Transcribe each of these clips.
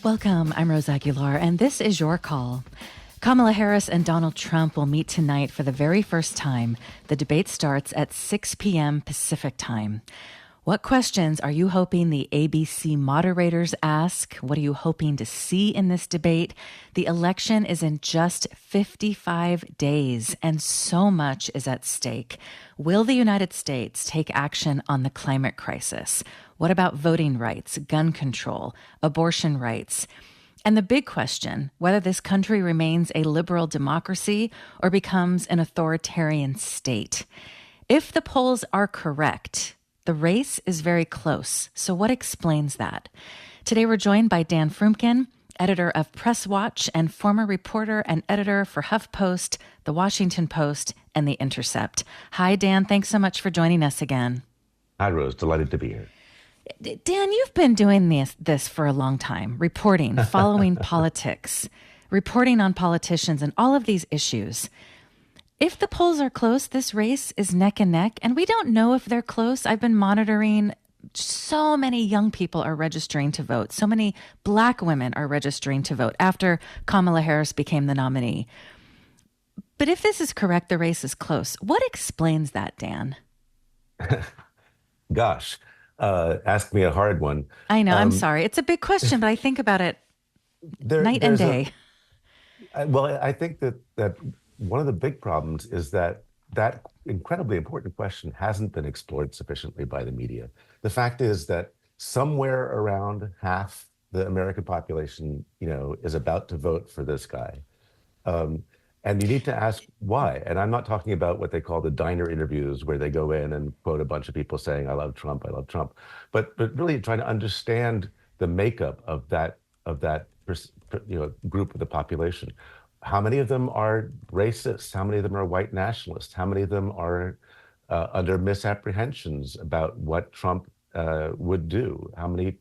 Welcome, I'm Rose Aguilar, and this is your call. Kamala Harris and Donald Trump will meet tonight for the very first time. The debate starts at 6 p.m. Pacific time. What questions are you hoping the ABC moderators ask? What are you hoping to see in this debate? The election is in just 55 days, and so much is at stake. Will the United States take action on the climate crisis? What about voting rights, gun control, abortion rights? And the big question, whether this country remains a liberal democracy or becomes an authoritarian state. If the polls are correct, the race is very close. So what explains that? Today we're joined by Dan Froomkin, editor of Press Watch and former reporter and editor for HuffPost, The Washington Post, and The Intercept. Hi, Dan. Thanks so much for joining us again. Hi, Rose. Delighted to be here. Dan, you've been doing this for a long time, reporting, following politics, reporting on politicians and all of these issues. If the polls are close, this race is neck and neck, and we don't know if they're close. I've been monitoring. So many young people are registering to vote. So many Black women are registering to vote after Kamala Harris became the nominee. But if this is correct, the race is close. What explains that, Dan? Gosh. Ask me a hard one. I know. I'm sorry. It's a big question, but I think about it night and day. I think that one of the big problems is that incredibly important question hasn't been explored sufficiently by the media. The fact is that somewhere around half the American population, is about to vote for this guy. And you need to ask why. And I'm not talking about what they call the diner interviews where they go in and quote a bunch of people saying, I love Trump, but really trying to understand the makeup of that group of the population. How many of them are racist? How many of them are white nationalists? How many of them are under misapprehensions about what Trump would do? How many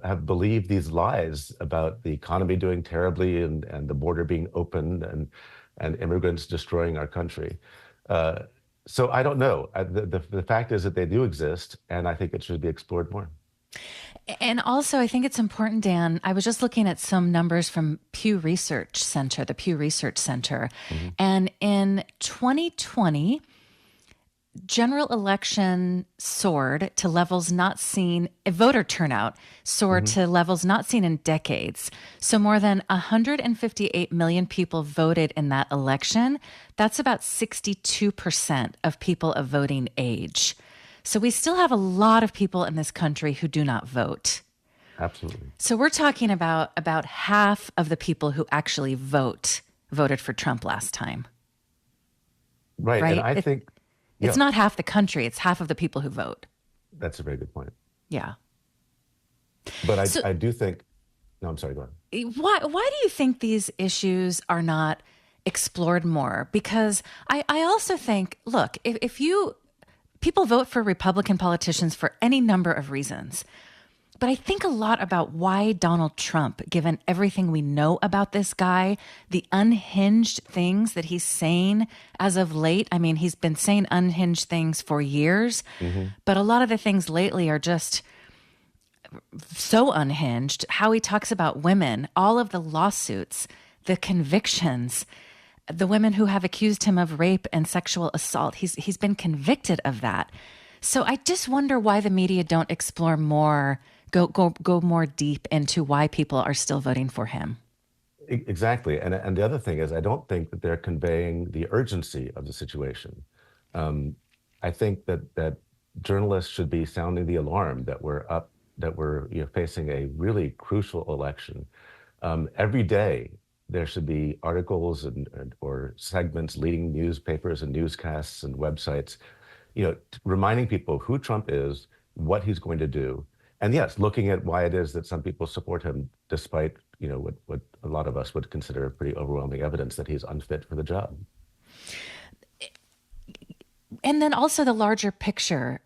have believed these lies about the economy doing terribly and the border being open and immigrants destroying our country? So I don't know. The fact is that they do exist, and I think it should be explored more. And also, I think it's important, Dan, I was just looking at some numbers from the Pew Research Center. Mm-hmm. And in 2020, general election soared to levels not seen, voter turnout soared mm-hmm. to levels not seen in decades. So more than 158 million people voted in that election. That's about 62% of people of voting age. So we still have a lot of people in this country who do not vote. Absolutely. So we're talking about half of the people who actually voted for Trump last time. Right? And I think it's not half the country, it's half of the people who vote. That's a very good point. Yeah. But I do think, no, I'm sorry, go ahead. Why do you think these issues are not explored more? Because I also think, look, if people vote for Republican politicians for any number of reasons. But I think a lot about why Donald Trump, given everything we know about this guy, the unhinged things that he's saying as of late. I mean, he's been saying unhinged things for years, mm-hmm. but a lot of the things lately are just so unhinged. How he talks about women, all of the lawsuits, the convictions, the women who have accused him of rape and sexual assault. He's been convicted of that. So I just wonder why the media don't explore more, go more deep into why people are still voting for him. Exactly. And the other thing is, I don't think that they're conveying the urgency of the situation. I think that journalists should be sounding the alarm that we're facing a really crucial election. Every day, there should be articles or segments leading newspapers and newscasts and websites, reminding people who Trump is, what he's going to do, and yes, looking at why it is that some people support him, despite what a lot of us would consider pretty overwhelming evidence that he's unfit for the job. And then also the larger picture,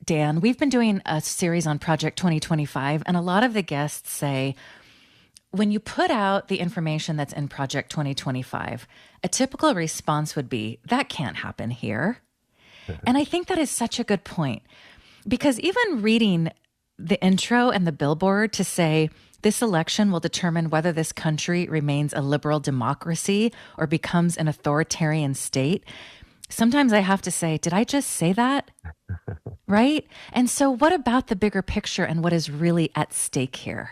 Dan. We've been doing a series on Project 2025, and a lot of the guests say, when you put out the information that's in Project 2025, a typical response would be, that can't happen here. And I think that is such a good point, because even reading the intro and the billboard to say, this election will determine whether this country remains a liberal democracy or becomes an authoritarian state. Sometimes I have to say, did I just say that? Right? And so, what about the bigger picture and what is really at stake here?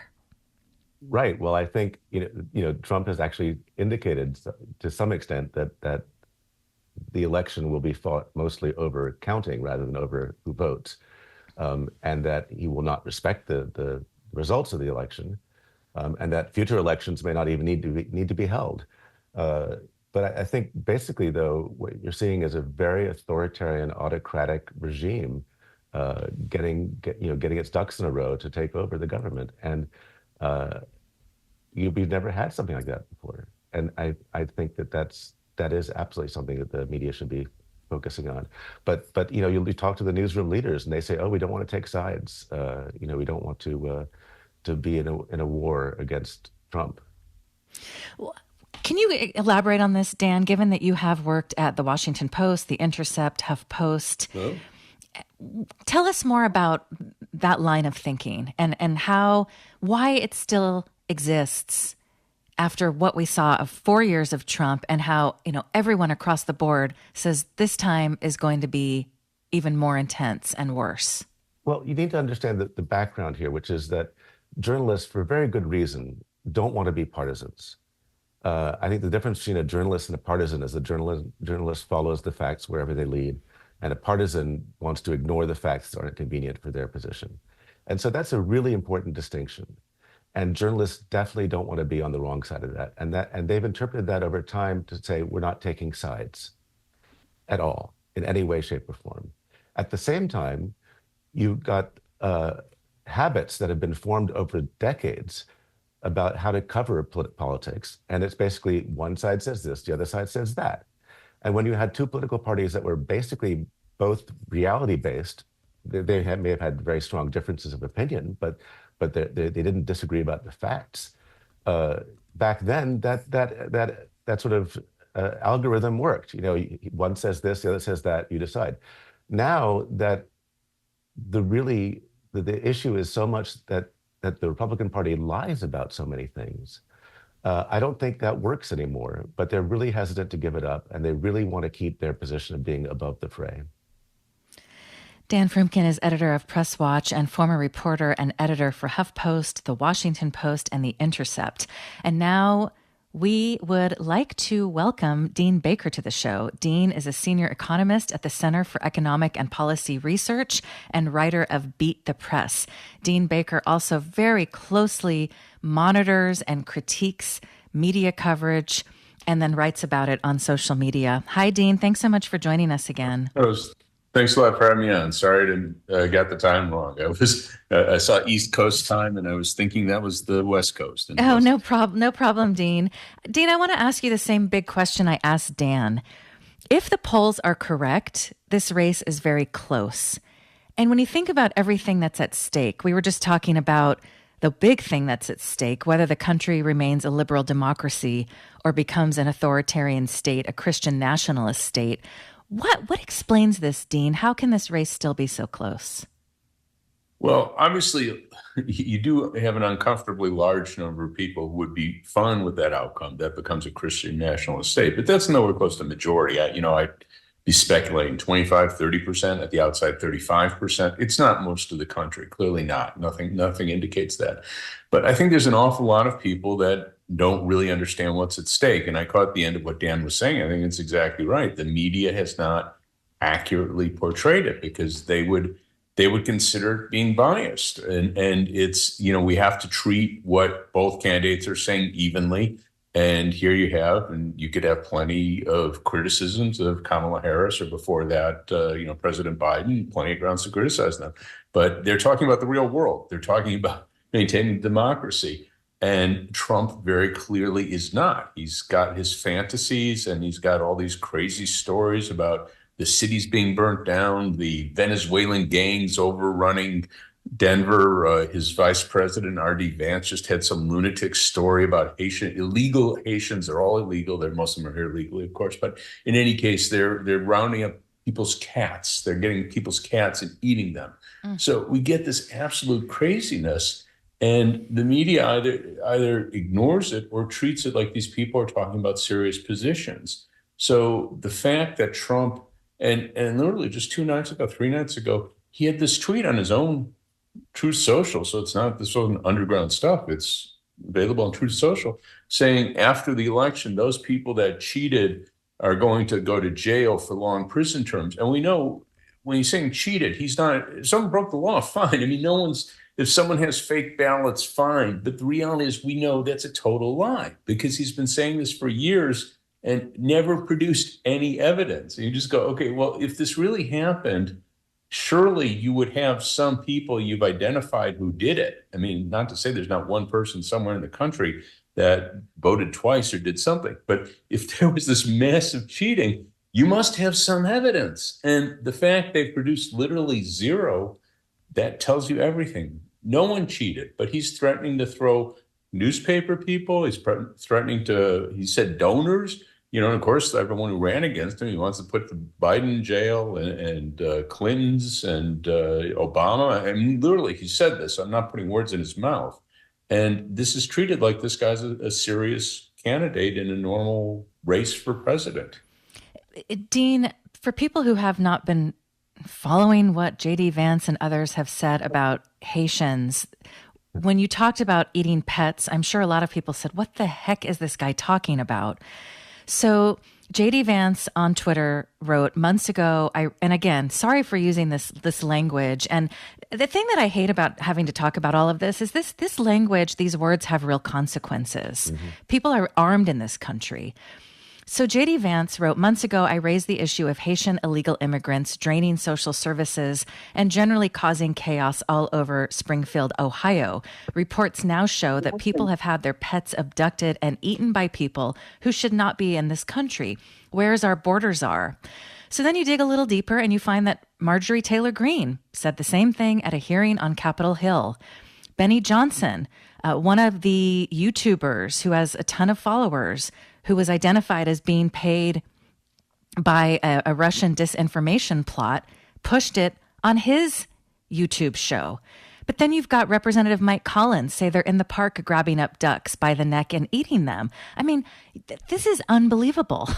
Right. Well, I think Trump has actually indicated to some extent that the election will be fought mostly over counting rather than over who votes, and that he will not respect the results of the election, and that future elections may not even need to be held. Uh, but I think basically, though, what you're seeing is a very authoritarian, autocratic regime getting its ducks in a row to take over the government, and uh, we've never had something like that before. And I think that is absolutely something that the media should be focusing on. But you talk to the newsroom leaders and they say, oh, we don't want to take sides. We don't want to be in a war against Trump. Well, can you elaborate on this, Dan, given that you have worked at the Washington Post, The Intercept, HuffPost? Well, Tell us more about that line of thinking and why it still exists after what we saw of 4 years of Trump, and how, everyone across the board says this time is going to be even more intense and worse. Well, you need to understand the background here, which is that journalists, for very good reason, don't want to be partisans. I think the difference between a journalist and a partisan is a journalist follows the facts wherever they lead, and a partisan wants to ignore the facts that aren't convenient for their position. And so that's a really important distinction. And journalists definitely don't want to be on the wrong side of that. And they've interpreted that over time to say we're not taking sides at all in any way, shape, or form. At the same time, you've got habits that have been formed over decades about how to cover politics. And it's basically one side says this, the other side says that. And when you had two political parties that were basically both reality based, may have had very strong differences of opinion, but they didn't disagree about the facts. Back then, that sort of algorithm worked. One says this, the other says that, you decide. Now that the issue is so much that the Republican Party lies about so many things, I don't think that works anymore, but they're really hesitant to give it up, and they really want to keep their position of being above the fray. Dan Froomkin is editor of Press Watch and former reporter and editor for HuffPost, The Washington Post, and The Intercept. And now we would like to welcome Dean Baker to the show. Dean is a senior economist at the Center for Economic and Policy Research and writer of Beat the Press. Dean Baker also very closely monitors and critiques media coverage and then writes about it on social media. Hi, Dean. Thanks so much for joining us again. Thanks a lot for having me on. Sorry I didn't got the time wrong. I saw East Coast time and I was thinking that was the West Coast. Oh, no problem. No problem, Dean. Dean, I want to ask you the same big question I asked Dan. If the polls are correct, this race is very close. And when you think about everything that's at stake, we were just talking about the big thing that's at stake, whether the country remains a liberal democracy or becomes an authoritarian state, a Christian nationalist state. What explains this, Dean? How can this race still be so close? Well, obviously, you do have an uncomfortably large number of people who would be fine with that outcome. That becomes a Christian nationalist state, but that's nowhere close to majority. I'd be speculating 25, 30%, at the outside 35%. It's not most of the country, clearly not. Nothing indicates that. But I think there's an awful lot of people that don't really understand what's at stake. And I caught the end of what Dan was saying. I think it's exactly right. The media has not accurately portrayed it because they would consider it being biased. And it's, we have to treat what both candidates are saying evenly. And here you could have plenty of criticisms of Kamala Harris, or before that, President Biden, plenty of grounds to criticize them. But they're talking about the real world. They're talking about maintaining democracy. And Trump very clearly is not. He's got his fantasies and he's got all these crazy stories about the cities being burnt down, the Venezuelan gangs overrunning Denver. His vice president, R.D. Vance, just had some lunatic story about illegal Haitians. They're all illegal. Most of them are here legally, of course. But in any case, they're rounding up people's cats. They're getting people's cats and eating them. So we get this absolute craziness, and the media either ignores it or treats it like these people are talking about serious positions. So the fact that Trump, and literally just 3 nights ago, he had this tweet on his own Truth Social. So it's not this sort of underground stuff. It's available on Truth Social, saying after the election, those people that cheated are going to go to jail for long prison terms. And we know when he's saying cheated, he's not, if someone broke the law, fine. I mean, no one's, if someone has fake ballots, fine. But the reality is we know that's a total lie, because he's been saying this for years and never produced any evidence. And you just go, okay, well, if this really happened, surely you would have some people you've identified who did it. I mean, not to say there's not one person somewhere in the country that voted twice or did something, but if there was this massive cheating, you must have some evidence. And the fact they've produced literally zero, that tells you everything. No one cheated, but he's threatening to throw newspaper people. He's threatening to, he said donors. You know, and of course, everyone who ran against him, he wants to put Biden in jail and Clinton's and Obama. I mean, literally, he said this. I'm not putting words in his mouth. And this is treated like this guy's a serious candidate in a normal race for president. Dean, for people who have not been following what J.D. Vance and others have said about Haitians, when you talked about eating pets, I'm sure a lot of people said, what the heck is this guy talking about? So J.D. Vance on Twitter wrote months ago, and again, sorry for using this language. And the thing that I hate about having to talk about all of this is this language, these words have real consequences. Mm-hmm. People are armed in this country. So J.D. Vance wrote, months ago, I raised the issue of Haitian illegal immigrants draining social services and generally causing chaos all over Springfield, Ohio. Reports now show that people have had their pets abducted and eaten by people who should not be in this country. Where's our borders are? So then you dig a little deeper and you find that Marjorie Taylor Greene said the same thing at a hearing on Capitol Hill. Benny Johnson, one of the YouTubers who has a ton of followers, who was identified as being paid by a Russian disinformation plot, pushed it on his YouTube show. But then you've got Representative Mike Collins say they're in the park grabbing up ducks by the neck and eating them. I mean, this is unbelievable.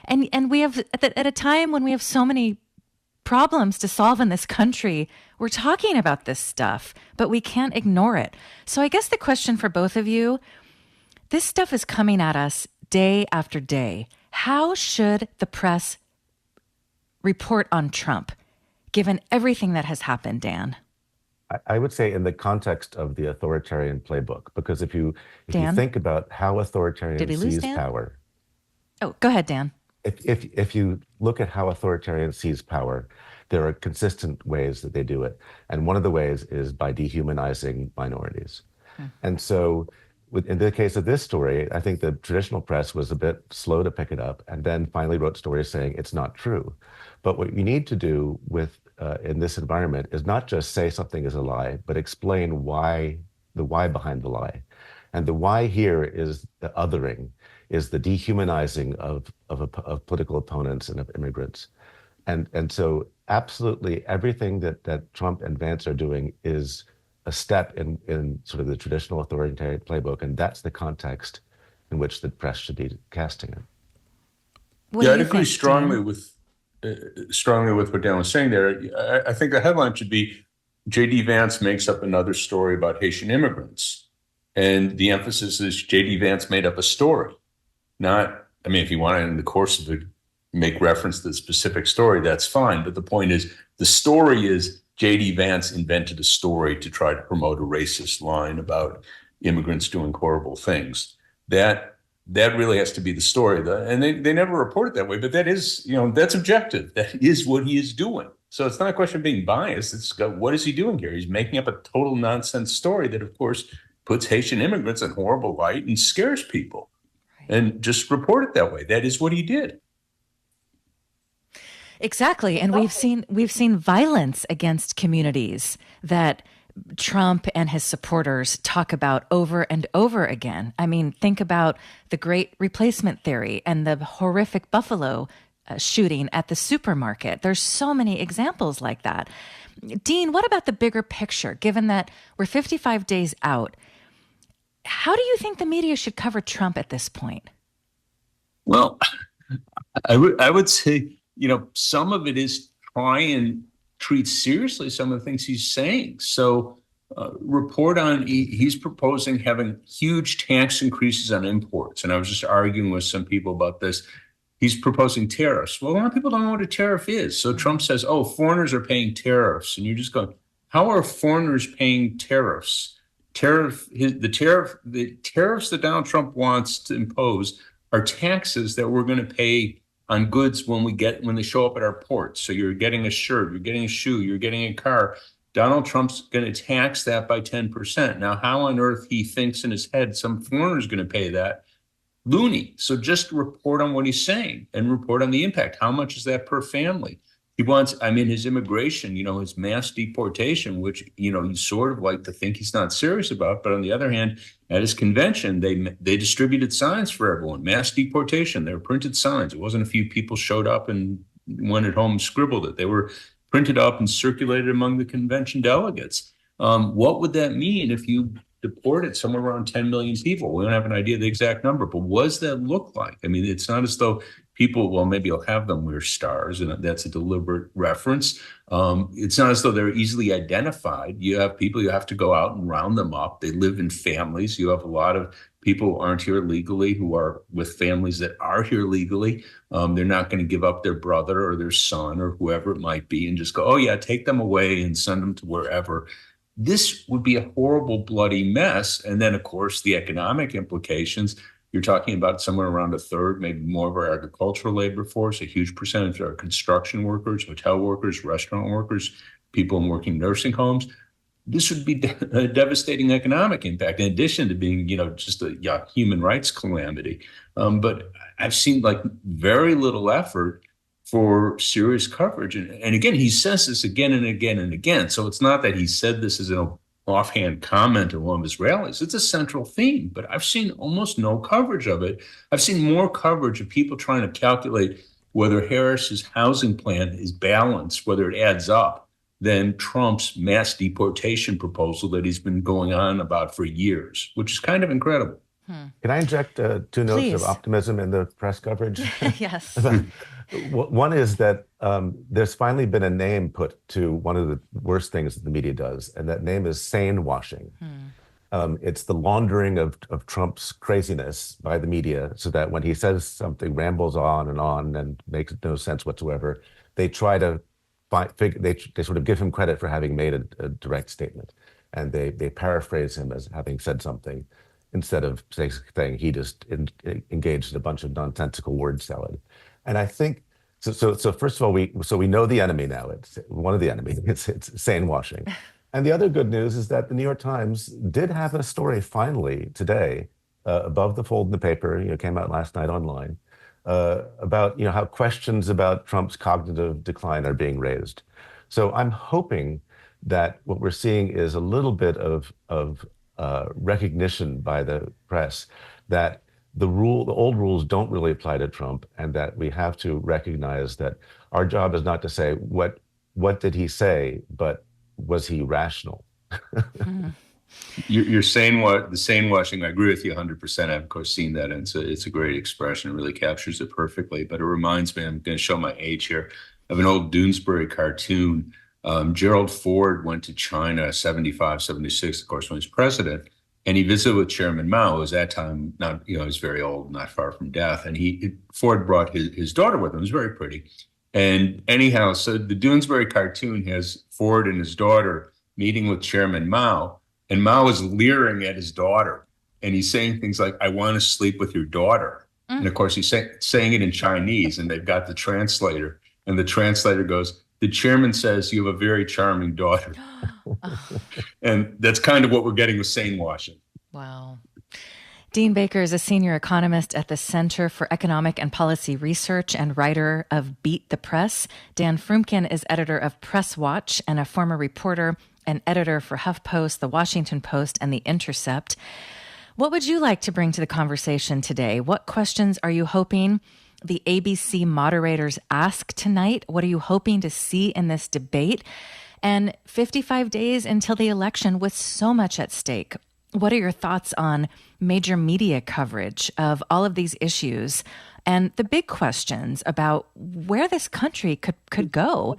And we have, at a time when we have so many problems to solve in this country, we're talking about this stuff, but we can't ignore it. So I guess the question for both of you, this stuff is coming at us day after day. How should the press report on Trump, given everything that has happened, Dan? I would say in the context of the authoritarian playbook, because if you think about how authoritarian sees power. Oh, go ahead, Dan. If you look at how authoritarian sees power, there are consistent ways that they do it. And one of the ways is by dehumanizing minorities. And so in the case of this story, I think the traditional press was a bit slow to pick it up and then finally wrote stories saying it's not true. But what you need to do with in this environment is not just say something is a lie, but explain the why behind the lie. And the why here is the othering, is the dehumanizing of political opponents and of immigrants. And so absolutely everything that Trump and Vance are doing is a step in sort of the traditional authoritarian playbook, and that's the context in which the press should be casting it. I'd agree strongly with what Dan was saying there. I think the headline should be J.D. Vance makes up another story about Haitian immigrants. And the emphasis is J.D. Vance made up a story. Not, I mean, if you want to, in the course of it, make reference to the specific story, that's fine. But the point is, the story is J.D. Vance invented a story to try to promote a racist line about immigrants doing horrible things. That really has to be the story. And they never report it that way, but that is, that's objective. That is what he is doing. So it's not a question of being biased. It's what is he doing here? He's making up a total nonsense story that, of course, puts Haitian immigrants in horrible light and scares people. And just report it that way. That is what he did. Exactly. And we've seen violence against communities that Trump and his supporters talk about over and over again. I mean, think about the great replacement theory and the horrific Buffalo shooting at the supermarket. There's so many examples like that. Dean, what about the bigger picture, given that we're 55 days out? How do you think the media should cover Trump at this point? Well, I would say, some of it is try and treat seriously some of the things he's saying. So report on, he's proposing having huge tax increases on imports. And I was just arguing with some people about this. He's proposing tariffs. Well, a lot of people don't know what a tariff is. So Trump says, oh, foreigners are paying tariffs. And you're just going, how are foreigners paying tariffs? The tariffs that Donald Trump wants to impose are taxes that we're going to pay on goods when they show up at our ports. So you're getting a shirt, you're getting a shoe, you're getting a car. Donald Trump's going to tax that by 10%. Now, how on earth he thinks in his head some foreigner is going to pay that? Loony. So just report on what he's saying and report on the impact. How much is that per family? He wants, his immigration, his mass deportation, which, you sort of like to think he's not serious about. But on the other hand, at his convention, they distributed signs for everyone. Mass deportation. They were printed signs. It wasn't a few people showed up and went at home and scribbled it. They were printed up and circulated among the convention delegates. What would that mean if you deported somewhere around 10 million people? We don't have an idea of the exact number, but what does that look like? It's not as though people, well, maybe you'll have them wear stars, and that's a deliberate reference. It's not as though they're easily identified. You have people, you have to go out and round them up. They live in families. You have a lot of people who aren't here legally, who are with families that are here legally. They're not going to give up their brother or their son or whoever it might be and just go, oh yeah, take them away and send them to wherever. This would be a horrible, bloody mess. And then, of course, the economic implications. You're talking about somewhere around a third, maybe more of our agricultural labor force, a huge percentage of our construction workers, hotel workers, restaurant workers, people in working nursing homes. This would be a devastating economic impact, in addition to being, just a human rights calamity. But I've seen very little effort for serious coverage. And again, he says this again and again and again. So it's not that he said this as an offhand comment at one of his rallies. It's a central theme, but I've seen almost no coverage of it. I've seen more coverage of people trying to calculate whether Harris's housing plan is balanced, whether it adds up, than Trump's mass deportation proposal that he's been going on about for years, which is kind of incredible. Can I inject two notes Please. of optimism in the press coverage? Yes. One is that there's finally been a name put to one of the worst things that the media does, and that name is sane washing. It's the laundering of Trump's craziness by the media, so that when he says something, rambles on and makes no sense whatsoever, they try to they sort of give him credit for having made a direct statement, and they paraphrase him as having said something, instead of saying he just engaged in a bunch of nonsensical word salad. And I think, so first of all, we know the enemy now. It's one of the enemies. It's sane washing. And the other good news is that the New York Times did have a story finally today, above the fold in the paper, came out last night online, about how questions about Trump's cognitive decline are being raised. So I'm hoping that what we're seeing is a little bit of recognition by the press that the old rules don't really apply to Trump, and that we have to recognize that our job is not to say what did he say, but was he rational? You're saying the sane washing. I agree with you 100%. I've of course seen that, and it's a great expression. It really captures it perfectly. But it reminds me, I'm going to show my age here, of an old Doonesbury cartoon. Gerald Ford went to China 75, 76, of course, when he was president. And he visited with Chairman Mao, who was at that time he was very old, not far from death. And Ford brought his daughter with him. It was very pretty. And anyhow, so the Doonesbury cartoon has Ford and his daughter meeting with Chairman Mao, and Mao is leering at his daughter. And he's saying things like, I want to sleep with your daughter. And of course, he's saying it in Chinese, and they've got the translator. And the translator goes, the chairman says you have a very charming daughter. And that's kind of what we're getting with sane washing. Wow. Dean Baker is a senior economist at the Center for Economic and Policy Research and writer of Beat the Press. Dan Froomkin is editor of Press Watch and a former reporter and editor for HuffPost, The Washington Post, and The Intercept. What would you like to bring to the conversation today? What questions are you hoping the ABC moderators ask tonight? What are you hoping to see in this debate? And 55 days until the election with so much at stake. What are your thoughts on major media coverage of all of these issues and the big questions about where this country could go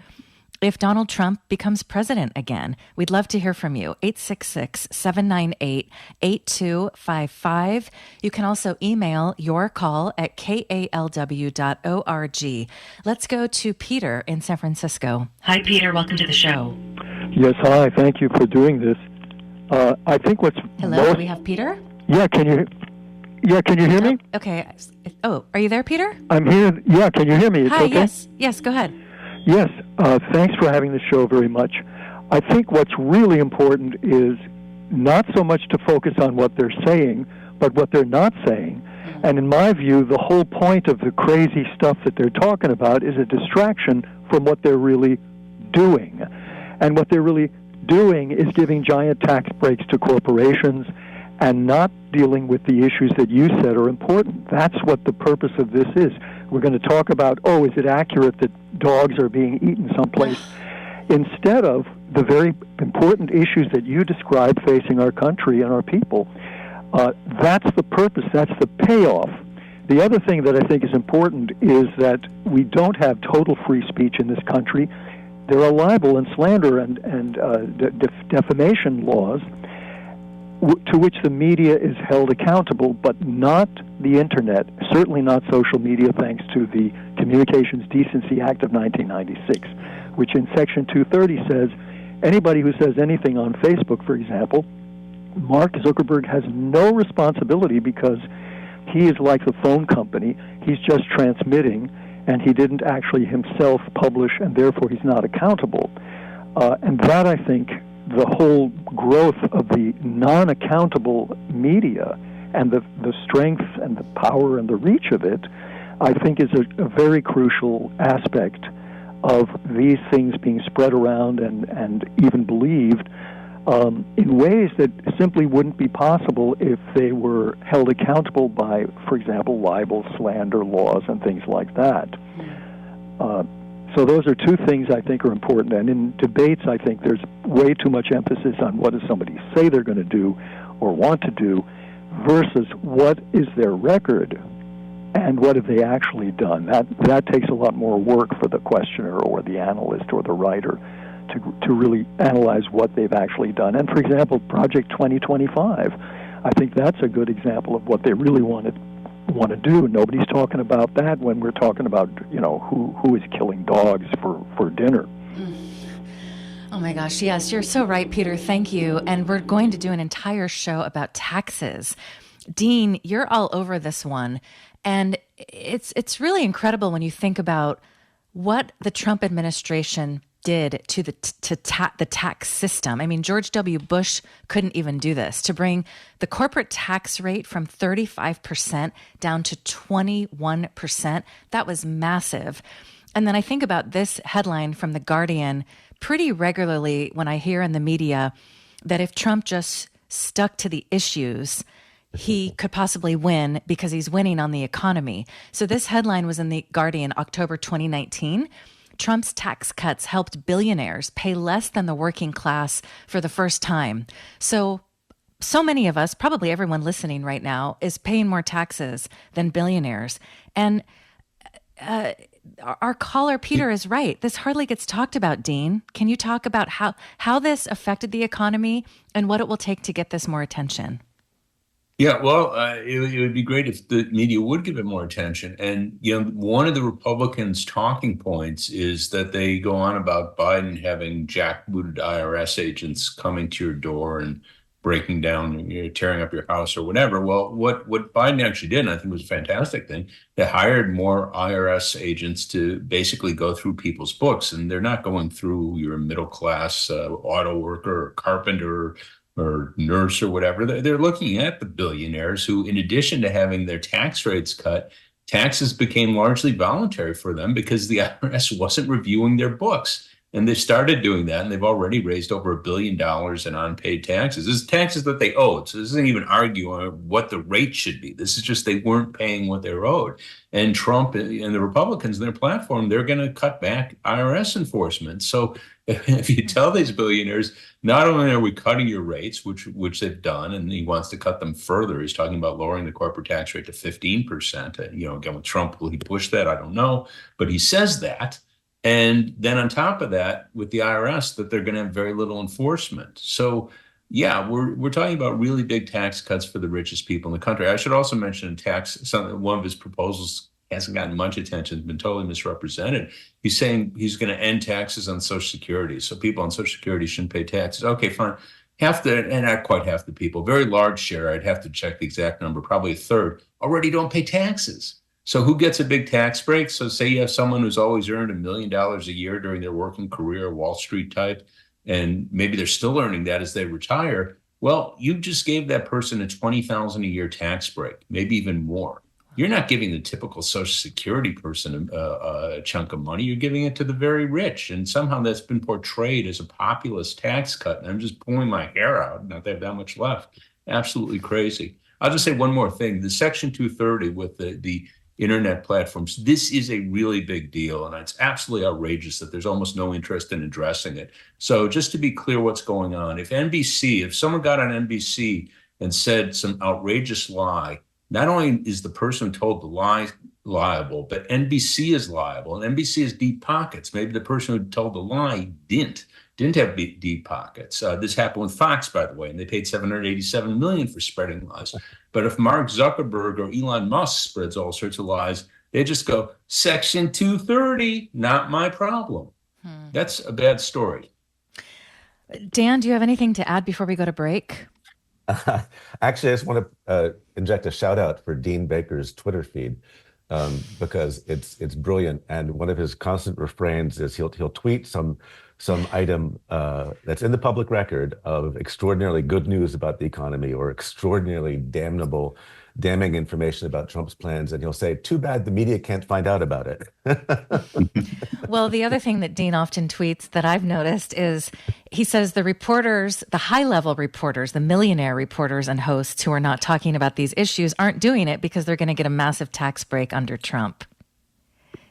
if Donald Trump becomes president again? We'd love to hear from you. 866-798-8255. You can also email your call at kalw.org. Let's go to Peter in San Francisco. Hi, Peter. Welcome to the show. Yes, hi. Thank you for doing this. I think what's Hello, do we have Peter? Yeah, can you hear me? Okay. Oh, are you there, Peter? I'm here. Yeah, can you hear me? It's Hi, okay? Yes, go ahead. Yes, thanks for having the show very much. I think what's really important is not so much to focus on what they're saying, but what they're not saying. And in my view, the whole point of the crazy stuff that they're talking about is a distraction from what they're really doing. And what they're really doing is giving giant tax breaks to corporations and not dealing with the issues that you said are important. That's what the purpose of this is. We're going to talk about, is it accurate that dogs are being eaten someplace? Instead of the very important issues that you described facing our country and our people. That's the purpose. That's the payoff. The other thing that I think is important is that we don't have total free speech in this country. There are libel and slander and defamation laws to which the media is held accountable, but not the Internet, certainly not social media, thanks to the Communications Decency Act of 1996, which in Section 230 says anybody who says anything on Facebook, for example, Mark Zuckerberg has no responsibility because he is like the phone company. He's just transmitting, and he didn't actually himself publish, and therefore he's not accountable. And that, I think, the whole growth of the non-accountable media and the strength and the power and the reach of it, I think is a very crucial aspect of these things being spread around and even believed in ways that simply wouldn't be possible if they were held accountable by, for example, libel, slander laws and things like that. So those are two things I think are important. And in debates, I think there's way too much emphasis on what does somebody say they're going to do or want to do versus what is their record and what have they actually done. That takes a lot more work for the questioner or the analyst or the writer to really analyze what they've actually done. And, for example, Project 2025, I think that's a good example of what they really want to do. Nobody's talking about that when we're talking about, who is killing dogs for dinner. Oh my gosh, yes, you're so right, Peter. Thank you. And we're going to do an entire show about taxes. Dean, you're all over this one. And it's really incredible when you think about what the Trump administration did to the tax system. I mean, George W. Bush couldn't even do this, to bring the corporate tax rate from 35% down to 21%. That was massive. And then I think about this headline from The Guardian pretty regularly when I hear in the media that if Trump just stuck to the issues, he could possibly win because he's winning on the economy. So this headline was in The Guardian, October 2019. Trump's tax cuts helped billionaires pay less than the working class for the first time. So many of us, probably everyone listening right now, is paying more taxes than billionaires. And our caller, Peter, is right. This hardly gets talked about, Dean. Can you talk about how this affected the economy and what it will take to get this more attention? Yeah, well, it would be great if the media would give it more attention. And, one of the Republicans' talking points is that they go on about Biden having jackbooted IRS agents coming to your door and breaking down, tearing up your house or whatever. Well, what Biden actually did, and I think was a fantastic thing, they hired more IRS agents to basically go through people's books. And they're not going through your middle class auto worker or carpenter or nurse or whatever. They're looking at the billionaires who, in addition to having their tax rates cut, taxes became largely voluntary for them because the IRS wasn't reviewing their books. And they started doing that, and they've already raised over $1 billion in unpaid taxes. This is taxes that they owed. So this isn't even arguing what the rate should be. This is just they weren't paying what they were owed. And Trump and the Republicans in their platform, they're going to cut back IRS enforcement. So if you tell these billionaires, not only are we cutting your rates, which they've done, and he wants to cut them further. He's talking about lowering the corporate tax rate to 15%. Again, with Trump, will he push that? I don't know. But he says that. And then on top of that, with the IRS, that they're going to have very little enforcement. So, yeah, we're talking about really big tax cuts for the richest people in the country. I should also mention one of his proposals hasn't gotten much attention, has been totally misrepresented. He's saying he's going to end taxes on Social Security. So people on Social Security shouldn't pay taxes. Okay, fine. And not quite half the people, very large share, I'd have to check the exact number, probably a third, already don't pay taxes. So who gets a big tax break? So say you have someone who's always earned $1 million a year during their working career, Wall Street type, and maybe they're still earning that as they retire. Well, you just gave that person a $20,000 a year tax break, maybe even more. You're not giving the typical Social Security person a chunk of money. You're giving it to the very rich. And somehow that's been portrayed as a populist tax cut. And I'm just pulling my hair out, not that I have that much left. Absolutely crazy. I'll just say one more thing. The Section 230 with the internet platforms, this is a really big deal. And it's absolutely outrageous that there's almost no interest in addressing it. So just to be clear what's going on, if someone got on NBC and said some outrageous lie, not only is the person who told the lie liable, but NBC is liable. And NBC has deep pockets. Maybe the person who told the lie didn't have deep pockets. This happened with Fox, by the way, and they paid $787 million for spreading lies. But if Mark Zuckerberg or Elon Musk spreads all sorts of lies, they just go, Section 230, not my problem. That's a bad story. Dan, do you have anything to add before we go to break? Actually, I just want to inject a shout out for Dean Baker's Twitter feed because it's brilliant. And one of his constant refrains is he'll tweet some item that's in the public record of extraordinarily good news about the economy or extraordinarily damning information about Trump's plans, and he'll say, too bad the media can't find out about it. Well, the other thing that Dean often tweets that I've noticed is he says the reporters, the high-level reporters, the millionaire reporters and hosts who are not talking about these issues aren't doing it because they're going to get a massive tax break under Trump.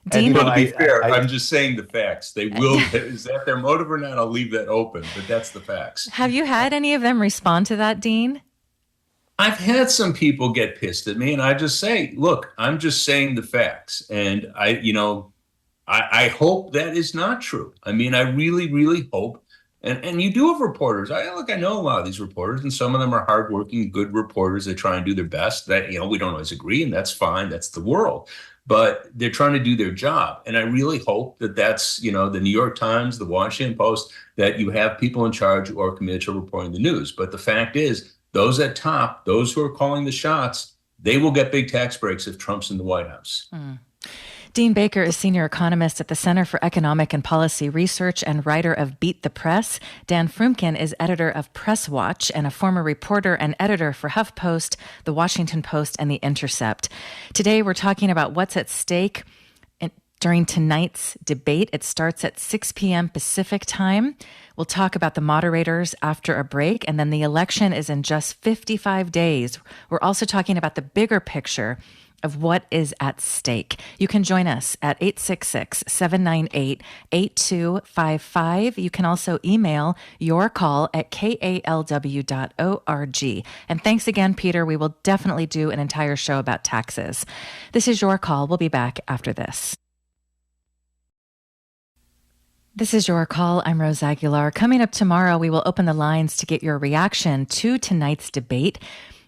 Dean, to be fair, I'm just saying the facts. They will. Is that their motive or not? I'll leave that open, but that's the facts. Have you had any of them respond to that, Dean? I've had some people get pissed at me, and I just say, look, I'm just saying the facts. And I hope that is not true. I mean, I really, really hope. And you do have reporters. I know a lot of these reporters, and some of them are hardworking, good reporters. They try and do their best. That, we don't always agree, and that's fine. That's the world. But they're trying to do their job. And I really hope that that's, the New York Times, the Washington Post, that you have people in charge who are committed to reporting the news. But the fact is, those at top, those who are calling the shots, they will get big tax breaks if Trump's in the White House. Dean Baker is senior economist at the Center for Economic and Policy Research and writer of Beat the Press. Dan Froomkin is editor of Press Watch and a former reporter and editor for HuffPost, The Washington Post, and The Intercept. Today, we're talking about what's at stake during tonight's debate. It starts at 6 p.m. Pacific time. We'll talk about the moderators after a break, and then the election is in just 55 days. We're also talking about the bigger picture of what is at stake. You can join us at 866-798-8255. You can also email your call at kalw.org. And thanks again, Peter. We will definitely do an entire show about taxes. This is Your Call. We'll be back after this. This is Your Call. I'm Rose Aguilar. Coming up tomorrow, we will open the lines to get your reaction to tonight's debate.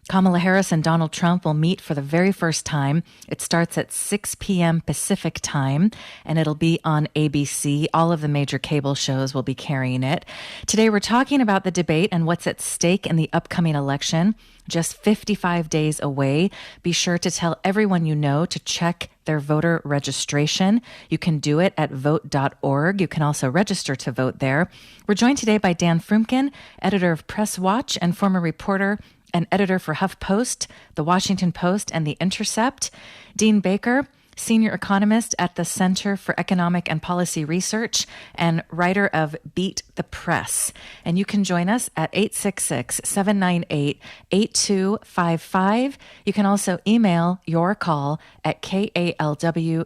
Kamala Harris and Donald Trump will meet for the very first time. It starts at 6 p.m. Pacific time, and it'll be on ABC. All of the major cable shows will be carrying it. Today, we're talking about the debate and what's at stake in the upcoming election. Just 55 days away. Be sure to tell everyone you know to check their voter registration. You can do it at vote.org. You can also register to vote there. We're joined today by Dan Froomkin, editor of Press Watch and former reporter and editor for HuffPost, The Washington Post, and The Intercept. Dean Baker, senior economist at the Center for Economic and Policy Research and writer of Beat the Press. And you can join us at 866-798-8255. You can also email your call at kalw.org.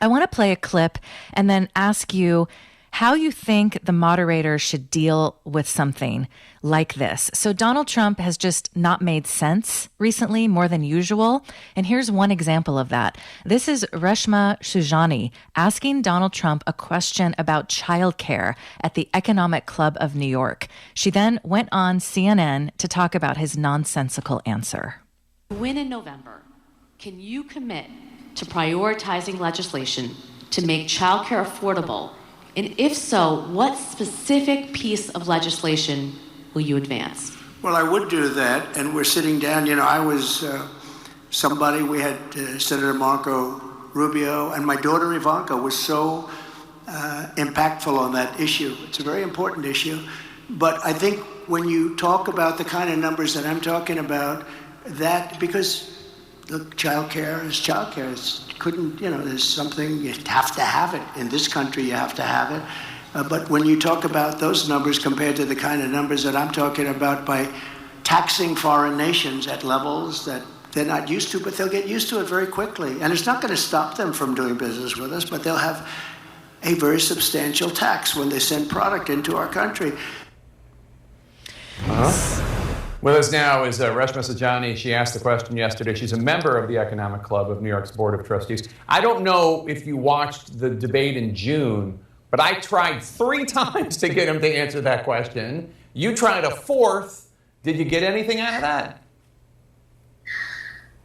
I want to play a clip and then ask you how you think the moderators should deal with something like this. So Donald Trump has just not made sense recently, more than usual. And here's one example of that. This is Reshma Shujani asking Donald Trump a question about childcare at the Economic Club of New York. She then went on CNN to talk about his nonsensical answer. When in November, can you commit to prioritizing legislation to make childcare affordable? And if so, what specific piece of legislation will you advance? Well, I would do that, and we're sitting down. I was somebody, we had Senator Marco Rubio, and my daughter Ivanka was so impactful on that issue. It's a very important issue. But I think when you talk about the kind of numbers that I'm talking about, that, because look, childcare is childcare. There's something, you have to have it. In this country, you have to have it. But when you talk about those numbers compared to the kind of numbers that I'm talking about by taxing foreign nations at levels that they're not used to, but they'll get used to it very quickly. And it's not going to stop them from doing business with us, but they'll have a very substantial tax when they send product into our country. With us now is Reshma Sajani. She asked the question yesterday. She's a member of the Economic Club of New York's Board of Trustees. I don't know if you watched the debate in June, but I tried 3 times to get him to answer that question. You tried a 4th. Did you get anything out of that?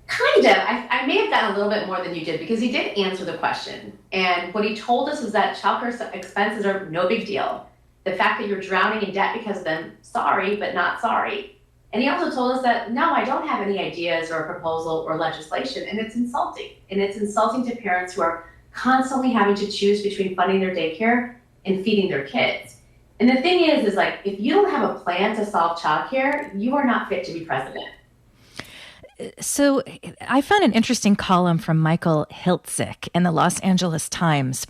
Kind of. I may have gotten a little bit more than you did, because he did answer the question. And what he told us was that childcare expenses are no big deal. The fact that you're drowning in debt because of them, sorry, but not sorry. And he also told us that, no, I don't have any ideas or a proposal or legislation, and it's insulting. And it's insulting to parents who are constantly having to choose between funding their daycare and feeding their kids. And the thing is like, if you don't have a plan to solve childcare, you are not fit to be president. So I found an interesting column from Michael Hiltzik in the Los Angeles Times,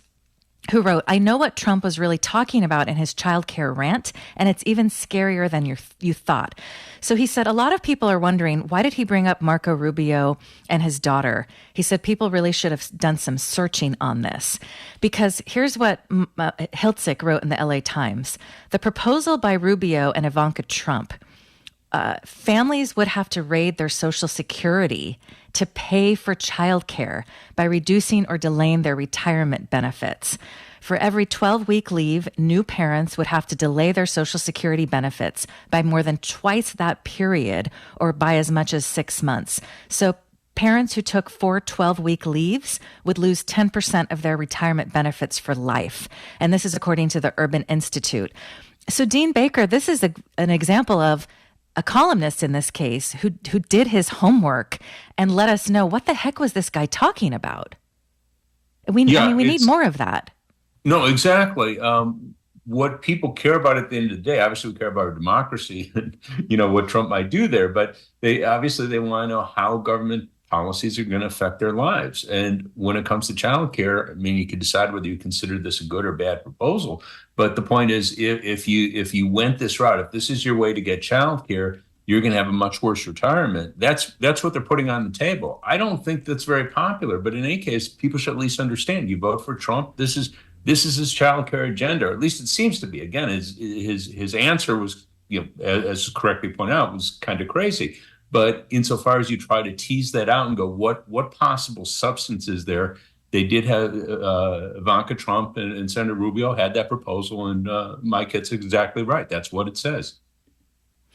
who wrote, "I know what Trump was really talking about in his childcare rant, and it's even scarier than you thought." So he said, a lot of people are wondering, why did he bring up Marco Rubio and his daughter? He said people really should have done some searching on this. Because here's what Hiltzik wrote in the LA Times. The proposal by Rubio and Ivanka Trump, families would have to raid their Social Security to pay for childcare by reducing or delaying their retirement benefits. For every 12-week leave, new parents would have to delay their Social Security benefits by more than twice that period, or by as much as 6 months. So parents who took 4 12-week leaves would lose 10% of their retirement benefits for life. And this is according to the Urban Institute. So Dean Baker, this is an example of a columnist in this case who did his homework and let us know what the heck was this guy talking about. We need more of that. No, exactly. What people care about at the end of the day, obviously we care about our democracy and, what Trump might do there, but they want to know how government policies are going to affect their lives. And when it comes to childcare, you could decide whether you consider this a good or bad proposal. But the point is, if you went this route, if this is your way to get childcare, you're going to have a much worse retirement. That's what they're putting on the table. I don't think that's very popular, but in any case, people should at least understand. You vote for Trump. This is his childcare agenda, or at least it seems to be. Again, his answer was, as correctly pointed out, was kind of crazy. But insofar as you try to tease that out and go, what possible substance is there? They did have Ivanka Trump and Senator Rubio had that proposal, and Mike hits exactly right. That's what it says.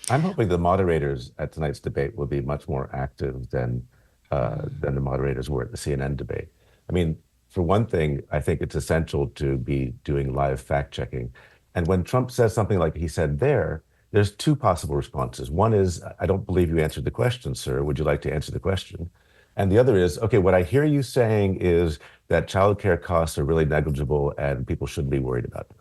I'm hoping the moderators at tonight's debate will be much more active than the moderators were at the CNN debate. For one thing, I think it's essential to be doing live fact checking. And when Trump says something like he said there's 2 possible responses. One is, I don't believe you answered the question, sir. Would you like to answer the question? And the other is, okay, what I hear you saying is that childcare costs are really negligible and people shouldn't be worried about them.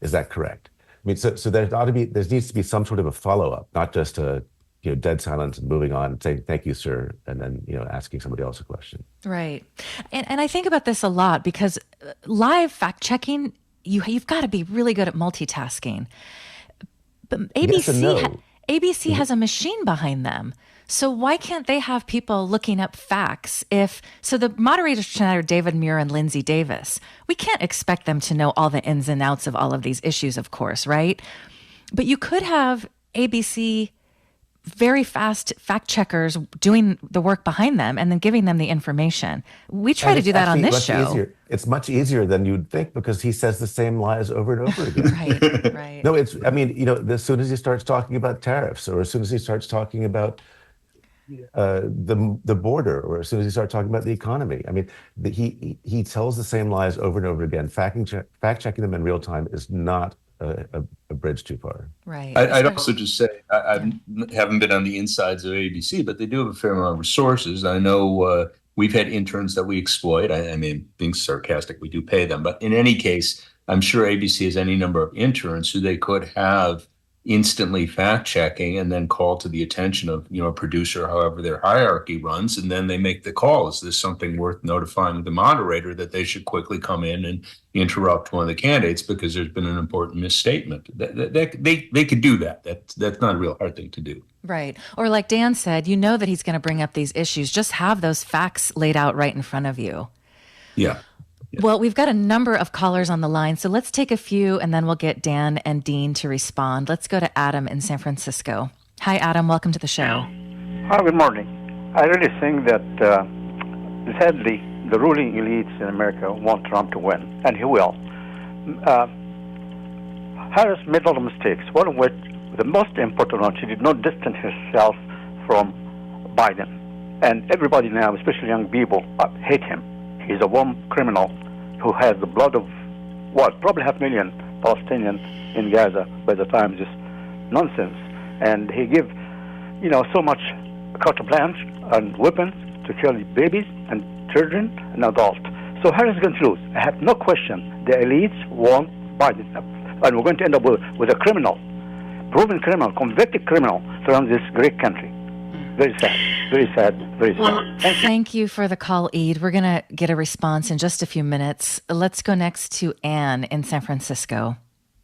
Is that correct? So there needs to be some sort of a follow-up, not just a dead silence and moving on, saying thank you, sir, and then asking somebody else a question. Right. And I think about this a lot because live fact checking, you've got to be really good at multitasking. But Yes and no. ABC has a machine behind them. So why can't they have people looking up facts? So the moderators tonight are David Muir and Lindsay Davis. We can't expect them to know all the ins and outs of all of these issues, of course, right? But you could have ABC very fast fact checkers doing the work behind them and then giving them the information. We try to do that on this show. Easier. It's much easier than you'd think because he says the same lies over and over again. Right. No, as soon as he starts talking about tariffs, or as soon as he starts talking about the border, or as soon as he starts talking about the economy, he tells the same lies over and over again. Fact checking them in real time is not a bridge too far. Right. I'd also just say I haven't been on the insides of ABC, but they do have a fair amount of resources. I know we've had interns that we exploit. I mean, being sarcastic, we do pay them. But in any case, I'm sure ABC has any number of interns who they could have instantly fact checking and then call to the attention of a producer, however their hierarchy runs, and then they make the call. Is this something worth notifying the moderator that they should quickly come in and interrupt one of the candidates because there's been an important misstatement? They could do that. That's not a real hard thing to do. Right. Or like Dan said, that he's going to bring up these issues. Just have those facts laid out right in front of you. Yeah. Well, we've got a number of callers on the line, so let's take a few and then we'll get Dan and Dean to respond. Let's go to Adam in San Francisco. Hi, Adam. Welcome to the show. Hi, good morning. I really think that, sadly, the ruling elites in America want Trump to win, and he will. Harris made a lot of mistakes, one of which, the most important one, she did not distance herself from Biden. And everybody now, especially young people, hate him. He's a war criminal who has the blood of, probably 500,000 Palestinians in Gaza by the time this nonsense. And he give, so much carte blanche and weapons to kill babies and children and adults. So Harris is going to lose. I have no question. The elites want Biden. And we're going to end up with a criminal, proven criminal, convicted criminal to run this great country. Very sad, very sad, very sad. Thank you for the call, Eid. We're going to get a response in just a few minutes. Let's go next to Anne in San Francisco.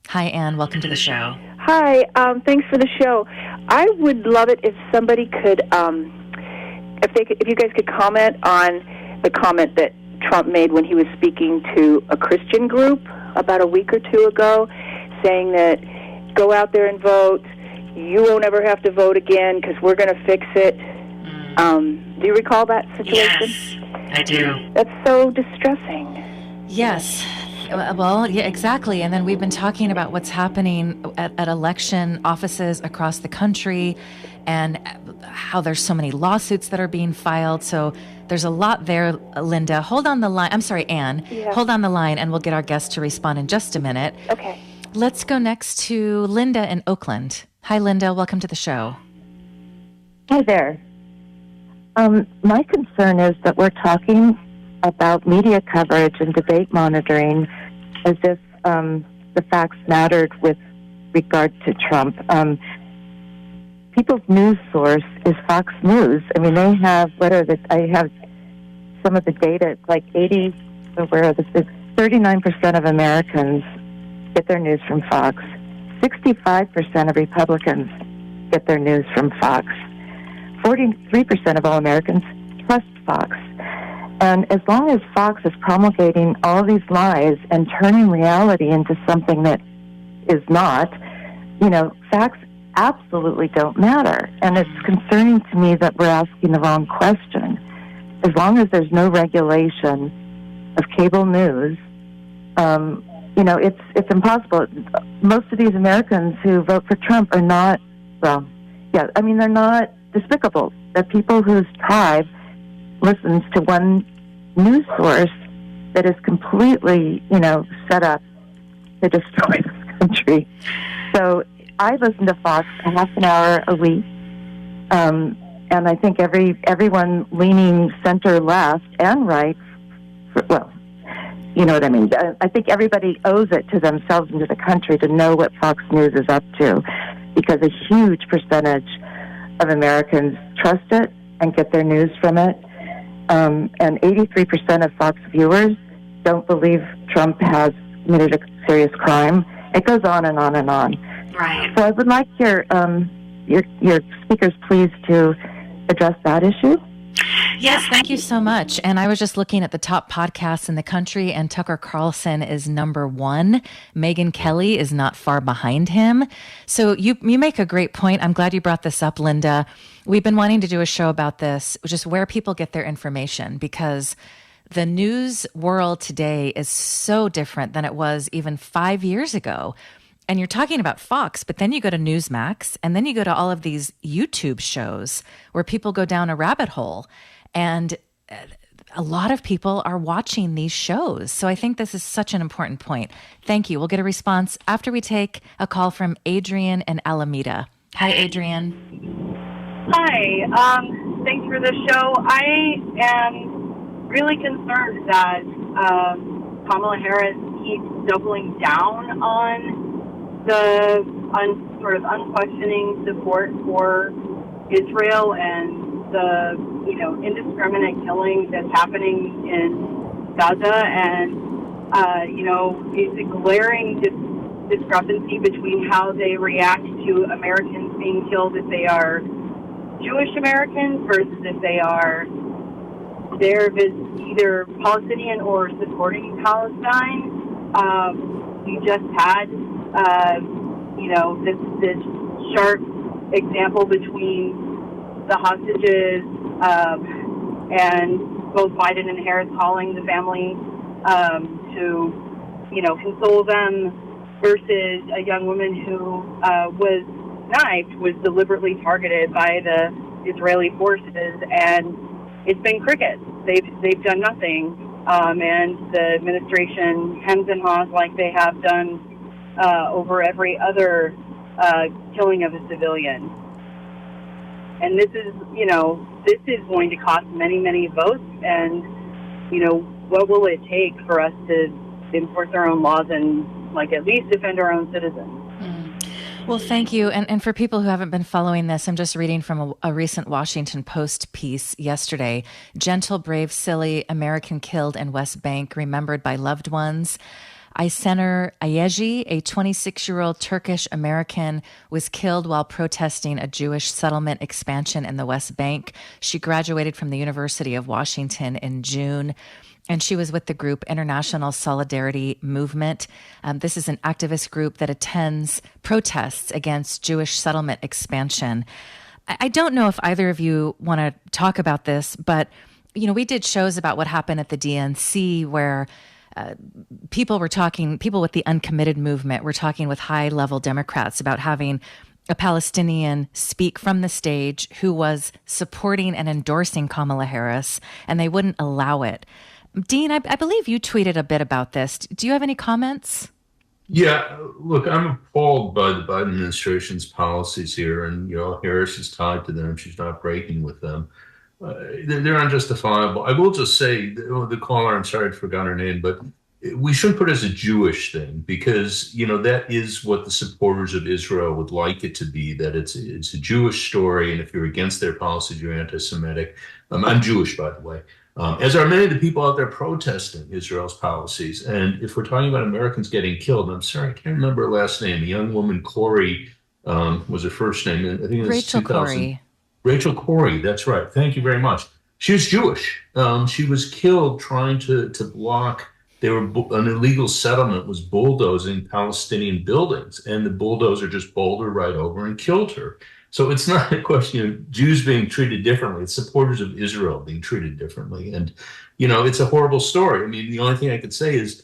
Hi, Anne. Welcome to the show. Hi. Thanks for the show. I would love it if somebody could, if you guys could comment on the comment that Trump made when he was speaking to a Christian group about a week or two ago, saying that go out there and vote. You won't ever have to vote again because we're going to fix it. Do you recall that situation? Yes, I do. That's so distressing. Yes. Well, yeah, exactly. And then we've been talking about what's happening at election offices across the country and how there's so many lawsuits that are being filed. So there's a lot there, Linda. Hold on the line. I'm sorry, Anne. Yeah. Hold on the line and we'll get our guest to respond in just a minute. Okay. Let's go next to Linda in Oakland. Hi, Linda. Welcome to the show. Hi there. My concern is that we're talking about media coverage and debate monitoring as if the facts mattered with regard to Trump. People's news source is Fox News. I mean, they have, I have some of the data, like 39% of Americans get their news from Fox. 65% of Republicans get their news from Fox. 43% of all Americans trust Fox. And as long as Fox is promulgating all these lies and turning reality into something that is not, facts absolutely don't matter. And it's concerning to me that we're asking the wrong question. As long as there's no regulation of cable news, it's impossible. Most of these Americans who vote for Trump are not, they're not despicable. They're people whose tribe listens to one news source that is completely, set up to destroy this country. So I listen to Fox a half an hour a week, and I think everyone leaning center left and right, you know what I mean? I think everybody owes it to themselves and to the country to know what Fox News is up to, because a huge percentage of Americans trust it and get their news from it. And 83% of Fox viewers don't believe Trump has committed a serious crime. It goes on and on and on. Right. So I would like your speakers, please, to address that issue. Yes, thank you so much. And I was just looking at the top podcasts in the country, and Tucker Carlson is number 1. Megyn Kelly is not far behind him. So you make a great point. I'm glad you brought this up, Linda. We've been wanting to do a show about this, just where people get their information, because the news world today is so different than it was even 5 years ago. And you're talking about Fox, but then you go to Newsmax, and then you go to all of these YouTube shows where people go down a rabbit hole. And a lot of people are watching these shows. So I think this is such an important point. Thank you. We'll get a response after we take a call from Adrian in Alameda. Hi, Adrian. Hi. Thanks for the show. I am really concerned that Kamala Harris keeps doubling down on the sort of unquestioning support for Israel and the indiscriminate killing that's happening in Gaza, and it's a glaring discrepancy between how they react to Americans being killed if they are Jewish Americans versus if they are there either Palestinian or supporting Palestine. We just had this sharp example between the hostages and both Biden and Harris calling the family to console them versus a young woman who was deliberately targeted by the Israeli forces, and it's been crickets. They've done nothing, and the administration hems and haws like they have done over every other killing of a civilian. And this is going to cost many, many votes. And, what will it take for us to enforce our own laws and, at least defend our own citizens? Well, thank you. And for people who haven't been following this, I'm just reading from a recent Washington Post piece yesterday. Gentle, brave, silly American killed in West Bank, remembered by loved ones. Aysener Ayeji, a 26-year-old Turkish American, was killed while protesting a Jewish settlement expansion in the West Bank. She graduated from the University of Washington in June, and she was with the group International Solidarity Movement. This is an activist group that attends protests against Jewish settlement expansion. I don't know if either of you want to talk about this, but we did shows about what happened at the DNC where people with the uncommitted movement were talking with high-level Democrats about having a Palestinian speak from the stage who was supporting and endorsing Kamala Harris, and they wouldn't allow it. Dean, I believe you tweeted a bit about this. Do you have any comments? Yeah, look, I'm appalled by the Biden administration's policies here, and Harris is tied to them. She's not breaking with them. They're unjustifiable. I will just say, the caller, I'm sorry I forgot her name, but we shouldn't put it as a Jewish thing because, that is what the supporters of Israel would like it to be, that it's a Jewish story, and if you're against their policies, you're anti-Semitic. I'm Jewish, by the way, as are many of the people out there protesting Israel's policies. And if we're talking about Americans getting killed, I'm sorry, I can't remember her last name. A young woman, Corey, was her first name. I think it was Rachel 2000. Corey. Rachel Corey, that's right. Thank you very much. She was Jewish. She was killed trying to block. An illegal settlement was bulldozing Palestinian buildings, and the bulldozer just bowled her right over and killed her. So it's not a question of Jews being treated differently. It's supporters of Israel being treated differently. And, it's a horrible story. I mean, the only thing I could say is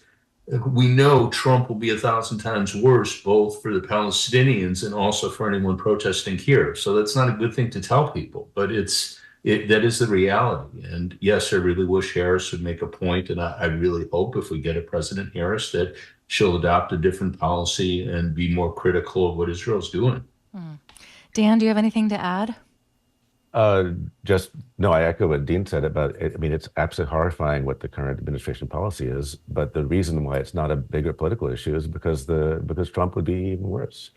we know Trump will be 1,000 times worse, both for the Palestinians and also for anyone protesting here. So that's not a good thing to tell people, but that is the reality. And yes, I really wish Harris would make a point, and I really hope if we get a President Harris that she'll adopt a different policy and be more critical of what Israel's doing. Dan, do you have anything to add? Just no, I echo what Dean said about it. I mean, it's absolutely horrifying what the current administration policy is, but the reason why it's not a bigger political issue is because Trump would be even worse.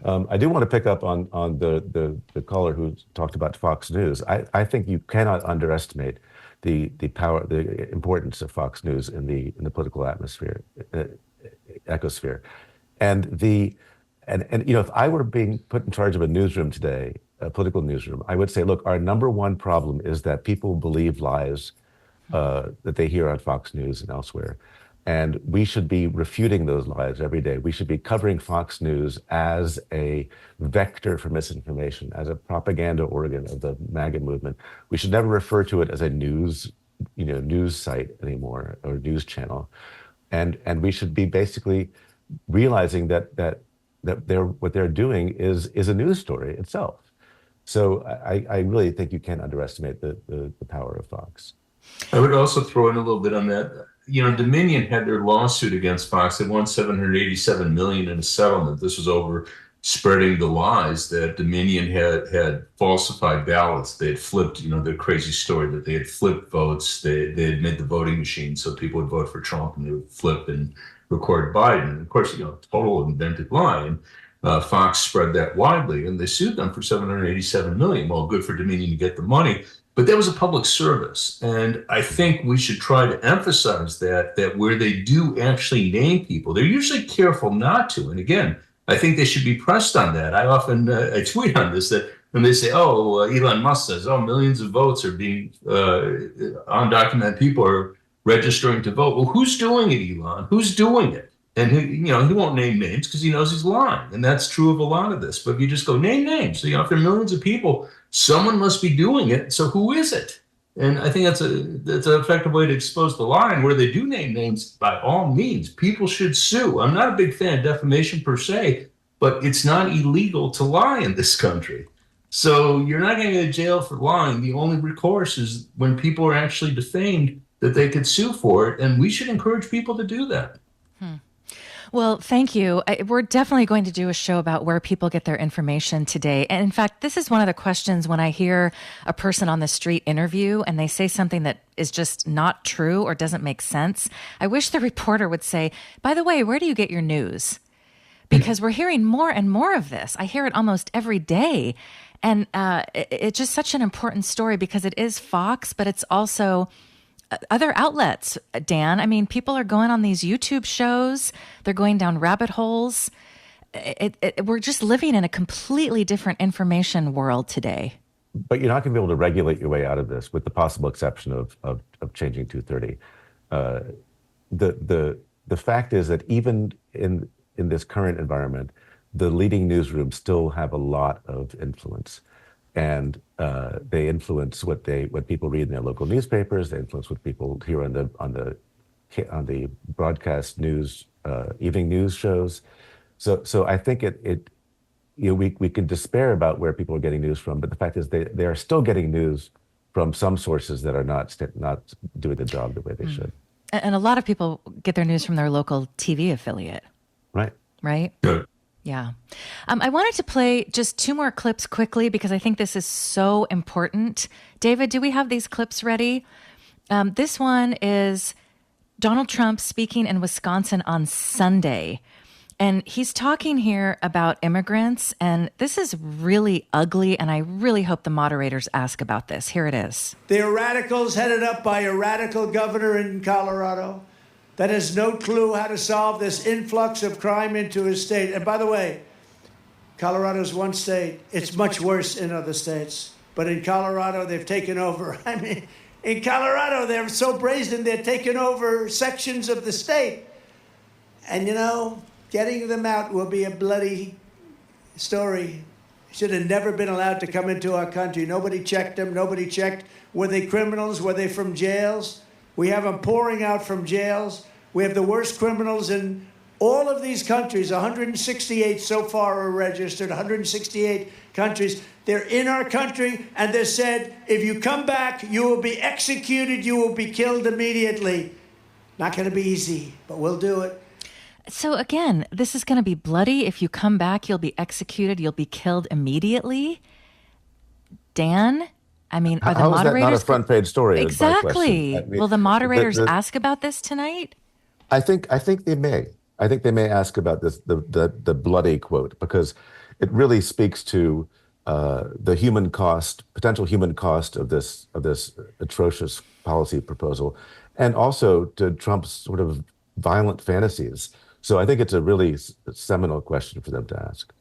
I do want to pick up on the caller who talked about Fox News. I think you cannot underestimate the power, the importance of Fox News in the political atmosphere, ecosphere, and if I were being put in charge of a newsroom today, a political newsroom, I would say, look, our number one problem is that people believe lies that they hear on Fox News and elsewhere. And we should be refuting those lies every day. We should be covering Fox News as a vector for misinformation, as a propaganda organ of the MAGA movement. We should never refer to it as a news site anymore, or news channel. And we should be basically realizing that what they're doing is a news story itself. So I really think you can't underestimate the power of Fox. I would also throw in a little bit on that. Dominion had their lawsuit against Fox. They won $787 million in a settlement. This was over spreading the lies that Dominion had falsified ballots. They had flipped, the crazy story that they had flipped votes. They had made the voting machine so people would vote for Trump and they would flip and record Biden. And of course, total invented lie. And Fox spread that widely, and they sued them for $787 million. Well, good for Dominion to get the money. But that was a public service, and I think we should try to emphasize that where they do actually name people, they're usually careful not to. And again, I think they should be pressed on that. I often I tweet on this, that when they say, Elon Musk says, millions of votes are being undocumented people are registering to vote. Well, who's doing it, Elon? Who's doing it? And he won't name names because he knows he's lying, and that's true of a lot of this. But if you just go name names, so if there are millions of people, someone must be doing it. So who is it? And I think that's an effective way to expose the lie. And where they do name names, by all means, people should sue. I'm not a big fan of defamation per se, but it's not illegal to lie in this country. So you're not going to go to jail for lying. The only recourse is when people are actually defamed, that they could sue for it. And we should encourage people to do that. Well, thank you. We're definitely going to do a show about where people get their information today. And in fact, this is one of the questions when I hear a person on the street interview and they say something that is just not true or doesn't make sense. I wish the reporter would say, by the way, where do you get your news? Because we're hearing more and more of this. I hear it almost every day. And it's just such an important story because it is Fox, but it's also other outlets, Dan. I mean, people are going on these YouTube shows. They're going down rabbit holes. We're just living in a completely different information world today. But you're not going to be able to regulate your way out of this, with the possible exception of changing 230. The fact is that even in this current environment, the leading newsrooms still have a lot of influence. And they influence what people read in their local newspapers. They influence what people hear on the broadcast news, evening news shows. So I think we can despair about where people are getting news from, but the fact is they are still getting news from some sources that are not doing the job the way they should. And a lot of people get their news from their local TV affiliate. Right. Right. Good. Yeah. I wanted to play just two more clips quickly because I think this is so important. David, do we have these clips ready? This one is Donald Trump speaking in Wisconsin on Sunday. And he's talking here about immigrants. And this is really ugly. And I really hope the moderators ask about this. Here it is. They are radicals headed up by a radical governor in Colorado that has no clue how to solve this influx of crime into his state. And by the way, Colorado's one state. It's much worse in other states. But in Colorado, they've taken over. I mean, in Colorado, they're so brazen, they're taking over sections of the state. And, getting them out will be a bloody story. Should have never been allowed to come into our country. Nobody checked them. Nobody checked. Were they criminals? Were they from jails? We have them pouring out from jails. We have the worst criminals in all of these countries. 168 so far are registered, 168 countries. They're in our country, and they said, if you come back, you will be executed, you will be killed immediately. Not going to be easy, but we'll do it. So again, this is going to be bloody. If you come back, you'll be executed, you'll be killed immediately. Dan, I mean, are the How is that not a moderators front page story? is my question. exactly? I mean, Will the moderators the- ask about this tonight? I think they may. I think they may ask about this the bloody quote, because it really speaks to the human cost, potential human cost of this atrocious policy proposal, and also to Trump's sort of violent fantasies. So I think it's a really seminal question for them to ask.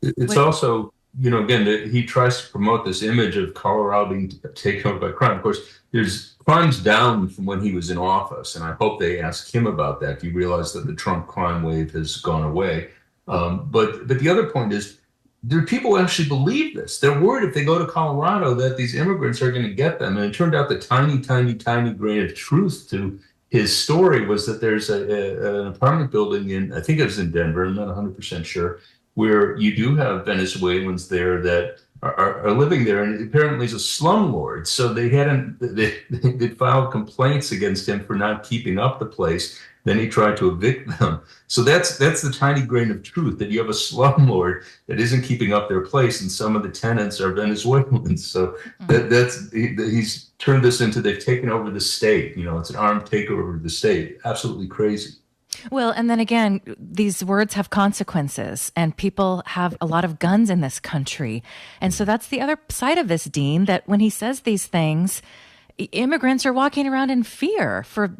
It's also, again, that he tries to promote this image of Colorado being taken over by crime. Of course, there's crimes down from when he was in office, and I hope they ask him about that. You realize that the Trump crime wave has gone away. But the other point is, there are people who actually believe this. They're worried if they go to Colorado that these immigrants are going to get them. And it turned out the tiny, tiny, tiny grain of truth to his story was that there's an apartment building in, I think it was in Denver, I'm not 100% sure, where you do have Venezuelans there that are living there, and apparently he's a slumlord. So they filed complaints against him for not keeping up the place. Then he tried to evict them. So that's the tiny grain of truth, that you have a slumlord that isn't keeping up their place, and some of the tenants are Venezuelans. So he's turned this into, they've taken over the state. It's an armed takeover of the state. Absolutely crazy. Well, and then again, these words have consequences, and people have a lot of guns in this country. And so that's the other side of this, Dean, that when he says these things, immigrants are walking around in fear for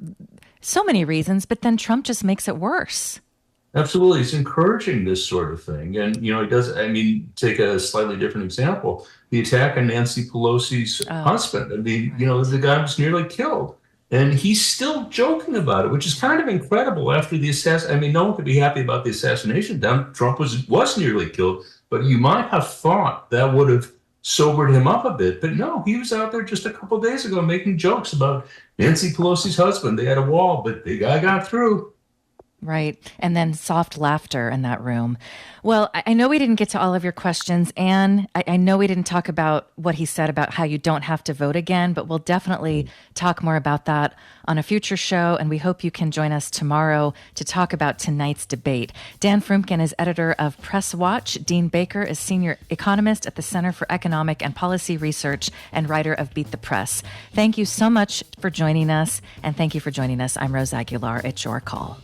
so many reasons, but then Trump just makes it worse. Absolutely. He's encouraging this sort of thing. And, he does, take a slightly different example. The attack on Nancy Pelosi's husband. The guy was nearly killed. And he's still joking about it, which is kind of incredible after the assassination. No one could be happy about the assassination. Trump was nearly killed, but you might have thought that would have sobered him up a bit. But no, he was out there just a couple of days ago making jokes about Nancy Pelosi's husband. They had a wall, but the guy got through. Right. And then soft laughter in that room. Well, I know we didn't get to all of your questions, Anne. I know we didn't talk about what he said about how you don't have to vote again, but we'll definitely talk more about that on a future show. And we hope you can join us tomorrow to talk about tonight's debate. Dan Froomkin is editor of Press Watch. Dean Baker is senior economist at the Center for Economic and Policy Research and writer of Beat the Press. Thank you so much for joining us. And thank you for joining us. I'm Rose Aguilar. It's your call.